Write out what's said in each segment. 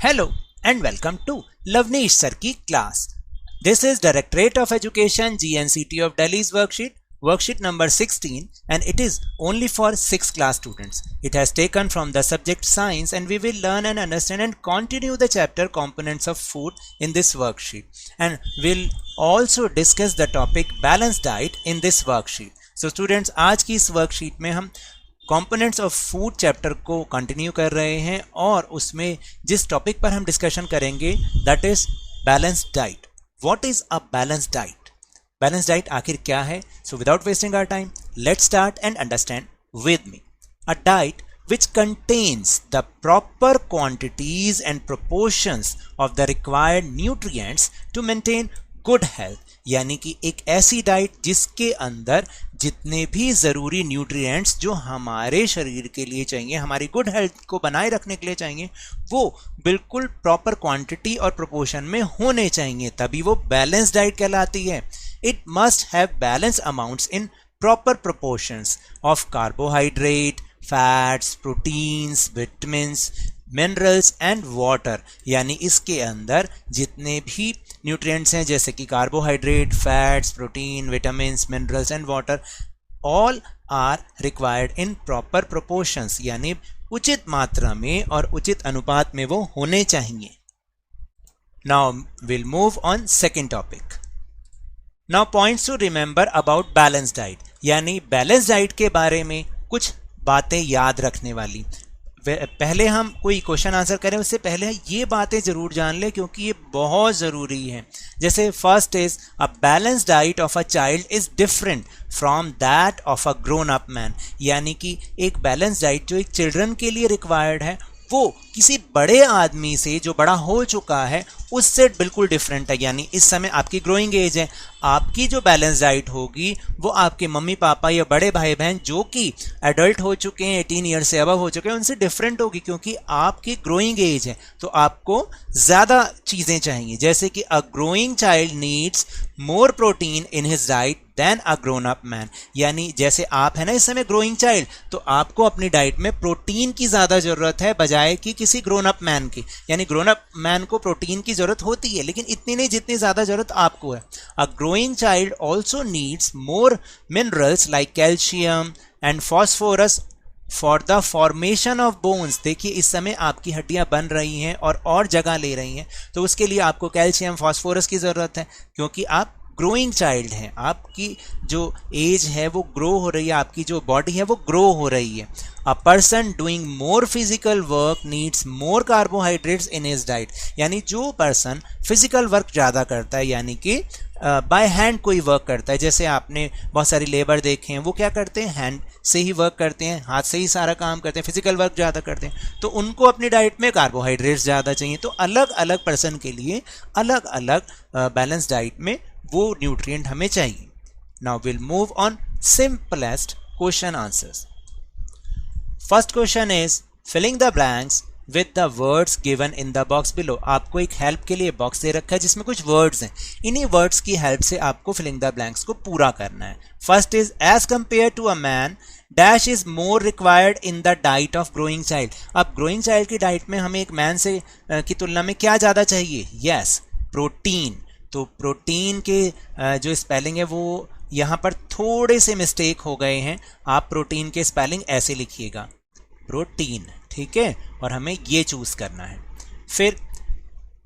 Hello and welcome to Lavneesh Sir की class. This is Directorate of Education GNCT of Delhi's worksheet number 16, and it is only for 6th class students. It has taken from the subject science, and we will learn and understand and continue the chapter components of food in this worksheet, and we'll also discuss the topic balanced diet in this worksheet. So students, आज की इस worksheet में हम components of food chapter को continue कर रहे हैं और उसमें जिस टॉपिक पर हम डिस्कशन करेंगे that is balanced diet. What is a balanced diet? Balanced diet आखिर क्या है? So without wasting our time, let's start and understand with me. A diet which contains the proper quantities and proportions of the required nutrients to maintain good health. यानी कि एक ऐसी diet जिसके अंदर जितने भी ज़रूरी न्यूट्रिएंट्स जो हमारे शरीर के लिए चाहिए, हमारी गुड हेल्थ को बनाए रखने के लिए चाहिए, वो बिल्कुल प्रॉपर क्वांटिटी और प्रोपोर्शन में होने चाहिए, तभी वो बैलेंस डाइट कहलाती है. It must have balance amounts in proper proportions of carbohydrate, fats, proteins, vitamins, minerals and water. यानी इसके अंदर जितने भी न्यूट्रिएंट्स हैं जैसे कि carbohydrate, fats, protein, vitamins, minerals and water, all are required in proper proportions. यानी उचित मात्रा में और उचित अनुपात में वो होने चाहिए. Now will move on second topic. Now points to remember about balance diet. यानी बैलेंस डाइट के बारे में कुछ बातें याद रखने वाली. पहले हम कोई क्वेश्चन आंसर करें उससे पहले ये बातें ज़रूर जान लें क्योंकि ये बहुत ज़रूरी है. जैसे first is a balance diet of a child is different from that of a grown up man. यानी कि एक बैलेंस डाइट जो एक चिल्ड्रन के लिए रिक्वायर्ड है वो किसी बड़े आदमी से जो बड़ा हो चुका है उससे बिल्कुल डिफरेंट है. यानी इस समय आपकी ग्रोइंग एज है, आपकी जो बैलेंस डाइट होगी वो आपके मम्मी पापा या बड़े भाई बहन जो कि एडल्ट हो चुके हैं, 18 ईयर्स से अबव हो चुके हैं, उनसे डिफरेंट होगी क्योंकि आपकी ग्रोइंग एज है तो आपको ज़्यादा चीज़ें चाहिए. जैसे कि a growing child needs more protein in his diet then a grown up man. यानी जैसे आप है ना इस समय ग्रोइंग चाइल्ड, तो आपको अपनी डाइट में प्रोटीन की ज़्यादा ज़रूरत है बजाय कि किसी ग्रोन अप मैन की. यानी ग्रोन अप मैन को प्रोटीन की ज़रूरत होती है लेकिन इतनी नहीं जितनी ज़्यादा ज़रूरत आपको है. अ growing child also needs more minerals like calcium and phosphorus for the formation of bones. देखिए इस समय आपकी हड्डियां बन रही हैं और जगह ले रही हैं, तो उसके लिए आपको कैल्शियम, फॉस्फोरस की ज़रूरत है क्योंकि आप ग्रोइंग चाइल्ड हैं. आपकी जो एज है वो ग्रो हो रही है, आपकी जो बॉडी है वो ग्रो हो रही है. A person doing more physical work needs more carbohydrates in his diet. यानी जो पर्सन फिजिकल वर्क ज़्यादा करता है, यानी कि बाय हैंड कोई वर्क करता है, जैसे आपने बहुत सारी लेबर देखे हैं वो क्या करते हैं, हैंड से ही वर्क करते हैं, हाथ से ही सारा काम करते हैं, फिजिकल वर्क ज़्यादा करते हैं, तो उनको अपनी डाइट में कार्बोहाइड्रेट्स ज़्यादा चाहिए. तो अलग अलग पर्सन के लिए अलग अलग बैलेंस डाइट में वो न्यूट्रिएंट हमें चाहिए. Now will move on simplest question answers. First question is filling the blanks with the words given in the box below. आपको एक हेल्प के लिए बॉक्स दे रखा है जिसमें कुछ वर्ड्स हैं. इन्हीं वर्ड्स की हेल्प से आपको फिलिंग द ब्लैंक्स को पूरा करना है. First is as compare to a man dash is more required in the diet of growing child. अब ग्रोइंग चाइल्ड की डाइट में हमें एक मैन से की तुलना में क्या ज़्यादा चाहिए? Yes, protein. तो प्रोटीन के जो स्पेलिंग है वो यहाँ पर थोड़े से मिस्टेक हो गए हैं. आप प्रोटीन के स्पेलिंग ऐसे लिखिएगा, प्रोटीन, ठीक है, और हमें ये चूज करना है. फिर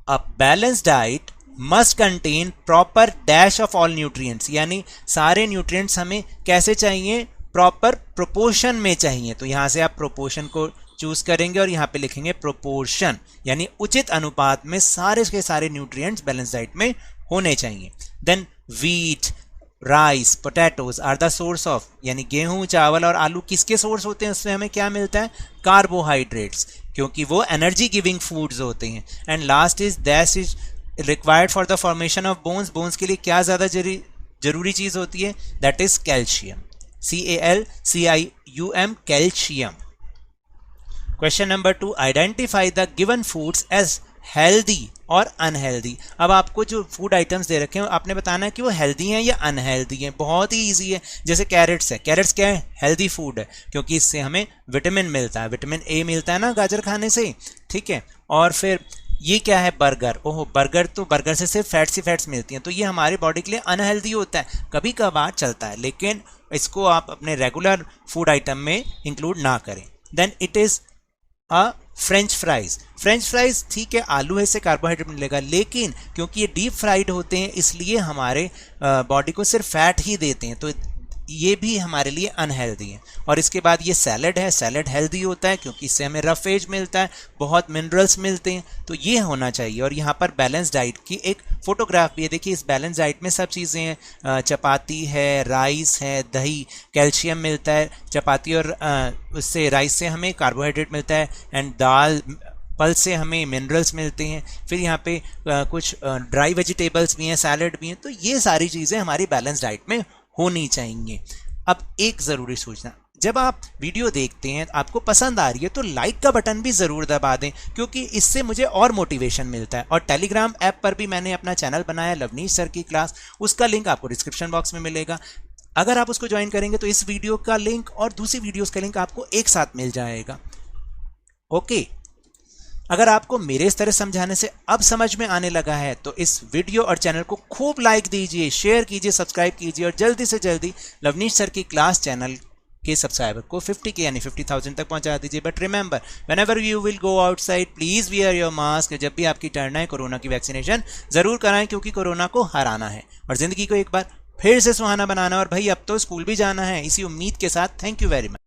a balance diet must contain proper dash of all nutrients. यानी सारे न्यूट्रिएंट्स हमें कैसे चाहिए? प्रॉपर प्रोपोर्शन में चाहिए. तो यहाँ से आप प्रोपोर्शन को चूज करेंगे और यहाँ पे लिखेंगे प्रोपोर्शन, यानी उचित अनुपात में सारे के सारे न्यूट्रिएंट्स बैलेंस डाइट में होने चाहिए. Then wheat, rice, potatoes are the source of. यानी गेहूं, चावल और आलू किसके सोर्स होते हैं? उसमें हमें क्या मिलता है? कार्बोहाइड्रेट्स, क्योंकि वो एनर्जी गिविंग फूड्स होते हैं. And last is that is required for the formation of bones. Bones के लिए क्या ज़्यादा जरूरी चीज़ होती है? That is calcium, CALCIUM, calcium. Question number 2, identify the given foods as healthy और अनहेल्दी. अब आपको जो फूड आइटम्स दे रखे हैं आपने बताना है कि वो हेल्दी हैं या अनहेल्दी हैं. बहुत ही इजी है. जैसे कैरेट्स है, कैरेट्स क्या है? हेल्दी फूड है क्योंकि इससे हमें विटामिन मिलता है, विटामिन ए मिलता है ना गाजर खाने से, ठीक है. और फिर ये क्या है, बर्गर। ओहो, बर्गर, तो बर्गर से सिर्फ फैट्स ही फैट्स मिलती हैं, तो ये हमारे बॉडी के लिए अनहेल्दी होता है, कभी कभार चलता है, लेकिन इसको आप अपने रेगुलर फूड आइटम में इंक्लूड ना करें। Then it is a French fries. French fries ठीक है, आलू है, इससे कार्बोहाइड्रेट मिलेगा, लेकिन क्योंकि ये डीप फ्राइड होते हैं इसलिए हमारे बॉडी को सिर्फ फैट ही देते हैं, तो ये भी हमारे लिए अनहेल्दी है। और इसके बाद ये सैलड है, सैलड हेल्दी होता है क्योंकि इससे हमें रफ एज मिलता है, बहुत मिनरल्स मिलते हैं, तो ये होना चाहिए। और यहाँ पर बैलेंस डाइट की एक फोटोग्राफ भी है, देखिए इस बैलेंस डाइट में सब चीज़ें हैं, चपाती है, राइस है, दही, कैल्शियम मिलता है चपाती और उससे राइस से हमें कार्बोहाइड्रेट मिलता है, एंड दाल पल से हमें मिनरल्स मिलते हैं। फिर यहाँ पे कुछ ड्राई वेजिटेबल्स भी हैं, सैलड भी हैं, तो ये सारी चीज़ें हमारी बैलेंस डाइट में होनी चाहिए। अब एक ज़रूरी सूचना, जब आप वीडियो देखते हैं आपको पसंद आ रही है तो लाइक का बटन भी ज़रूर दबा दें, क्योंकि इससे मुझे और मोटिवेशन मिलता है। और टेलीग्राम ऐप पर भी मैंने अपना चैनल बनाया लवनीश सर की क्लास, उसका लिंक आपको डिस्क्रिप्शन बॉक्स में मिलेगा। अगर आप उसको ज्वाइन करेंगे तो इस वीडियो का लिंक और दूसरी वीडियोज़ का लिंक आपको एक साथ मिल जाएगा। ओके, अगर आपको मेरे इस तरह समझाने से अब समझ में आने लगा है तो इस वीडियो और चैनल को खूब लाइक दीजिए, शेयर कीजिए, सब्सक्राइब कीजिए, और जल्दी से जल्दी लवनीश सर की क्लास चैनल के सब्सक्राइबर को 50K यानी 50,000 तक पहुंचा दीजिए। But remember, whenever you will go outside please wear your mask. जब भी आपकी टर्न है कोरोना की वैक्सीनेशन जरूर कराएं, क्योंकि कोरोना को हराना है और जिंदगी को एक बार फिर से सुहाना बनाना। और भाई अब तो स्कूल भी जाना है, इसी उम्मीद के साथ थैंक यू वेरी मच।